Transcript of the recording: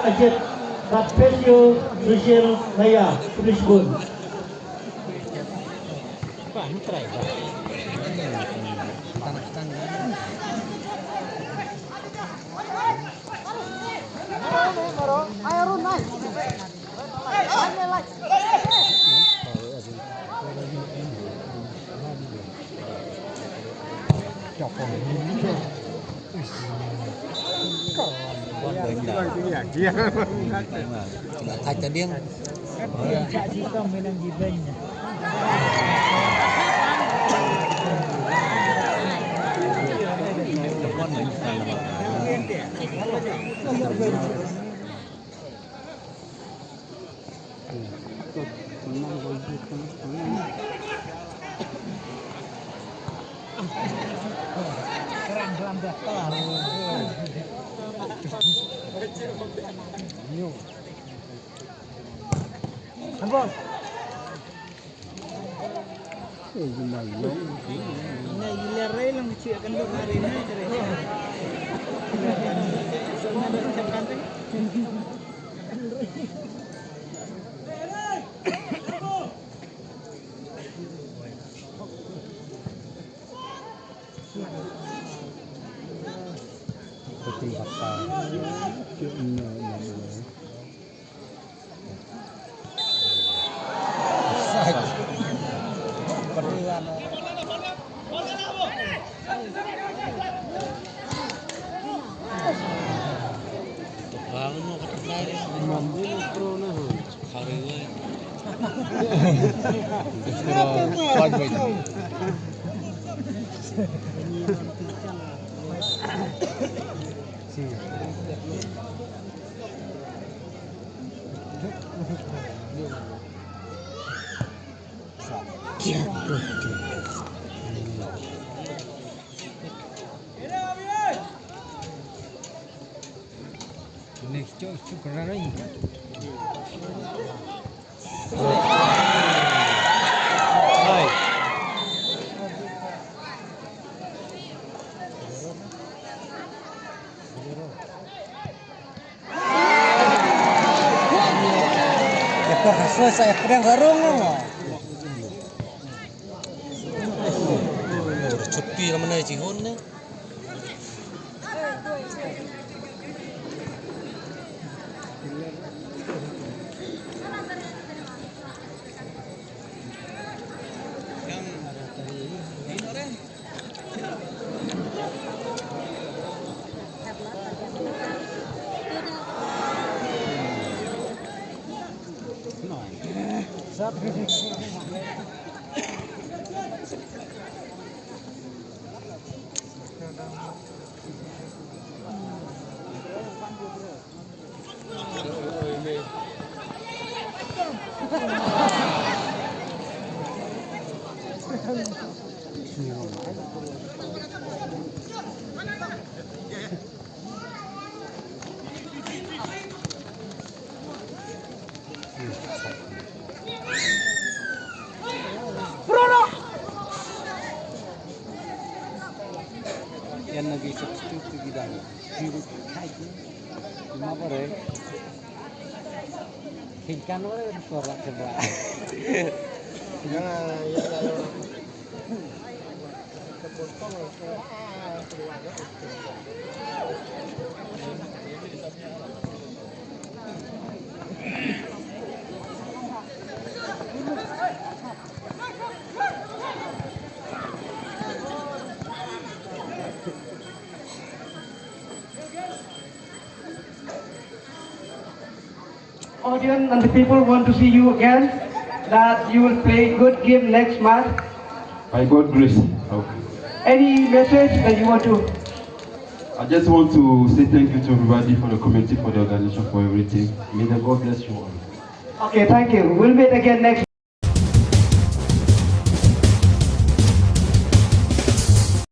Ajit Patpesio Michelle Naya Tulisbun. Thay tadi yang Ampun. selesai pedang garung cupi namanya cihun nih. Yan nag-substitute bidang biru kaji lima pare hingkan ore suara coba jangan ya Audience and the people want to see you again, that you will play good game next match. By God's grace. Okay. Any message that you want to? I just want to say thank you to everybody for the community, for the organization, for everything. May the God bless you all. Okay, thank you. We'll meet again next